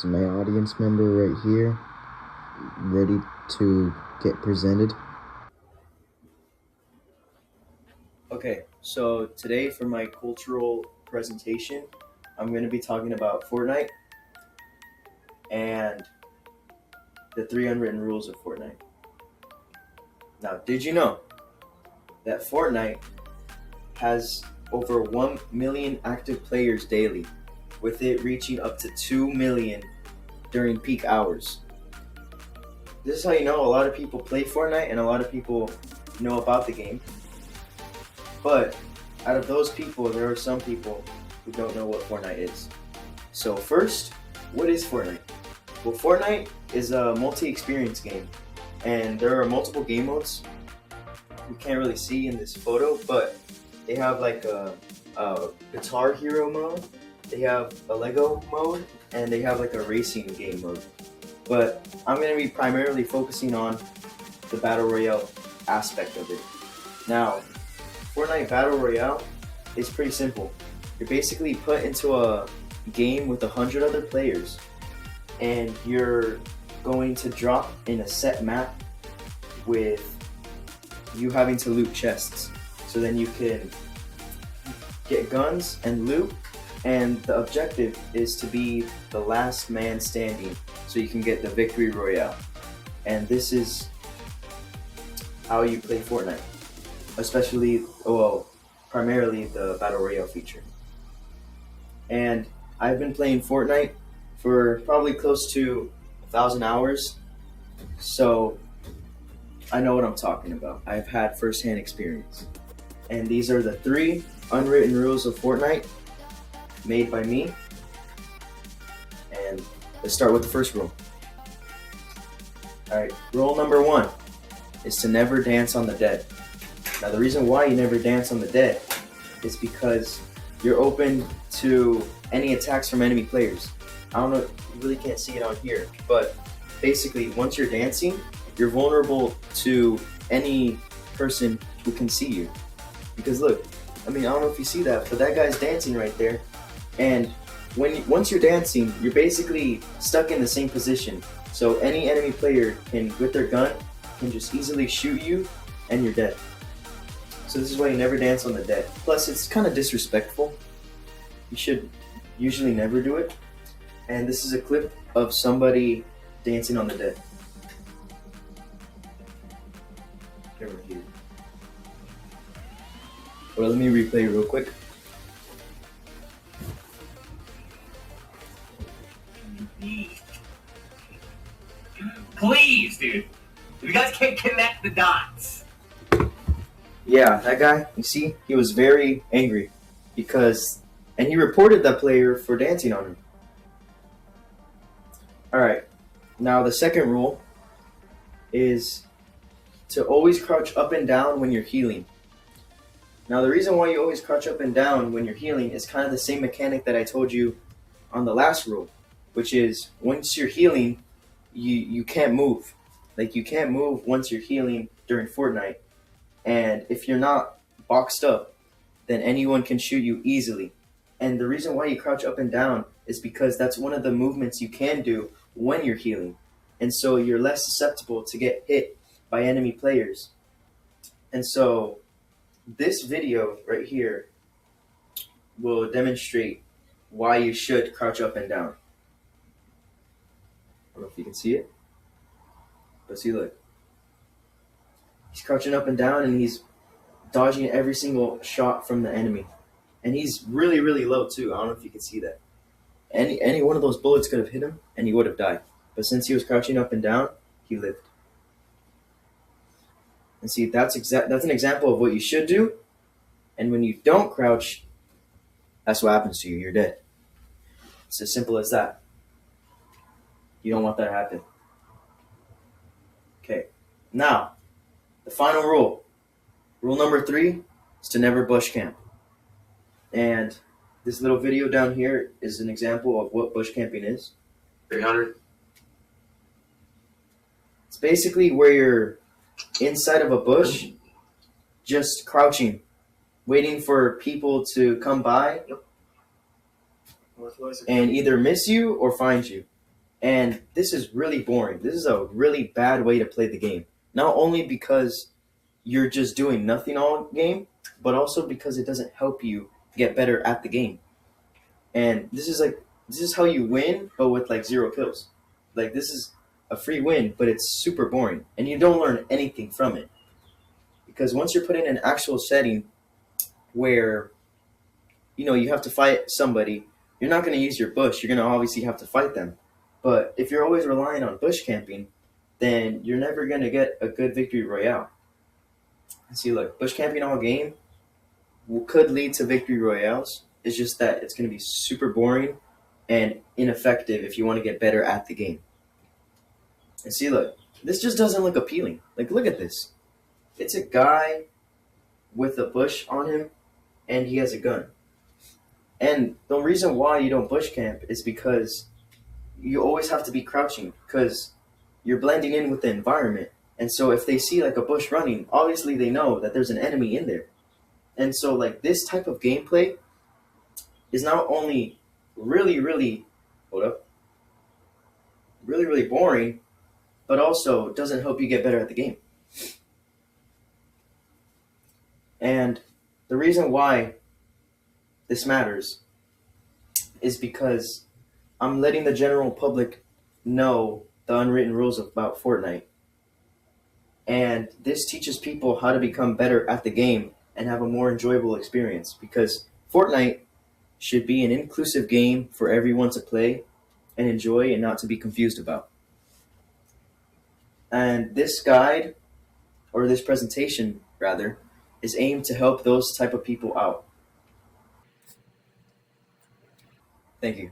is my audience member right here, ready to get presented. Okay, so today for my cultural presentation, I'm going to be talking about Fortnite and the 3 unwritten rules of Fortnite. Now, did you know that Fortnite has over 1 million active players daily, with it reaching up to 2 million during peak hours? This is how you know a lot of people play Fortnite and a lot of people know about the game. But out of those people, there are some people who don't know what Fortnite is. So first, what is Fortnite? Well, Fortnite is a multi-experience game, and there are multiple game modes. You can't really see in this photo, but they have like a Guitar Hero mode, they have a Lego mode, and they have like a racing game mode. But I'm going to be primarily focusing on the Battle Royale aspect of it. Now, Fortnite Battle Royale is pretty simple. You're basically put into a game with 100 other players, and you're going to drop in a set map with you having to loot chests. So then you can get guns and loot, and the objective is to be the last man standing so you can get the victory royale. And this is how you play Fortnite. Especially, well, primarily the Battle Royale feature. And I've been playing Fortnite for probably close to 1,000 hours, so I know what I'm talking about. I've had first-hand experience. And these are the 3 unwritten rules of Fortnite made by me. And let's start with the first rule. Alright, rule number 1 is to never dance on the dead. Now, the reason why you never dance on the dead is because you're open to any attacks from enemy players. I don't know, you really can't see it on here, but basically, once you're dancing, you're vulnerable to any person who can see you. Because look, I don't know if you see that, but that guy's dancing right there. And once you're dancing, you're basically stuck in the same position. So any enemy player can, with their gun, can just easily shoot you, and you're dead. So this is why you never dance on the dead. Plus, it's kind of disrespectful. You should usually never do it. And this is a clip of somebody dancing on the dead. Over here. Well, let me replay real quick. Please, dude. You guys can't connect the dots. Yeah, that guy, you see, he was very angry and he reported that player for dancing on him. Alright, now the second rule is to always crouch up and down when you're healing. Now, the reason why you always crouch up and down when you're healing is kind of the same mechanic that I told you on the last rule, which is once you're healing, you can't move. Like, you can't move once you're healing during Fortnite. And if you're not boxed up, then anyone can shoot you easily. And the reason why you crouch up and down is because that's one of the movements you can do when you're healing. And so you're less susceptible to get hit by enemy players. And so this video right here will demonstrate why you should crouch up and down. I don't know if you can see it, but see, look. He's crouching up and down, and he's dodging every single shot from the enemy. And he's really, really low, too. I don't know if you can see that. Any one of those bullets could have hit him, and he would have died. But since he was crouching up and down, he lived. And see, that's an example of what you should do. And when you don't crouch, that's what happens to you. You're dead. It's as simple as that. You don't want that to happen. Okay. Now, the final rule. Rule number 3 is to never bush camp. And this little video down here is an example of what bush camping is. 300. It's basically where you're inside of a bush, just crouching, waiting for people to come by and either miss you or find you. And this is really boring. This is a really bad way to play the game. Not only because you're just doing nothing all game, but also because it doesn't help you get better at the game. And this is how you win, but with like 0 kills. Like this is a free win, but it's super boring, and you don't learn anything from it. Because once you're put in an actual setting where you have to fight somebody, you're not going to use your bush. You're going to obviously have to fight them. But if you're always relying on bush camping, then you're never going to get a good victory royale. See, look, bush camping all game could lead to victory royales. It's just that it's going to be super boring and ineffective if you want to get better at the game. And see, look, this just doesn't look appealing. Like, look at this. It's a guy with a bush on him, and he has a gun. And the reason why you don't bush camp is because you always have to be crouching, because you're blending in with the environment. And so if they see like a bush running, obviously they know that there's an enemy in there. And so like this type of gameplay is not only really boring, but also doesn't help you get better at the game. And the reason why this matters is because I'm letting the general public know the unwritten rules about Fortnite. And this teaches people how to become better at the game and have a more enjoyable experience, because Fortnite should be an inclusive game for everyone to play and enjoy and not to be confused about. And this guide, or this presentation rather, is aimed to help those type of people out. Thank you.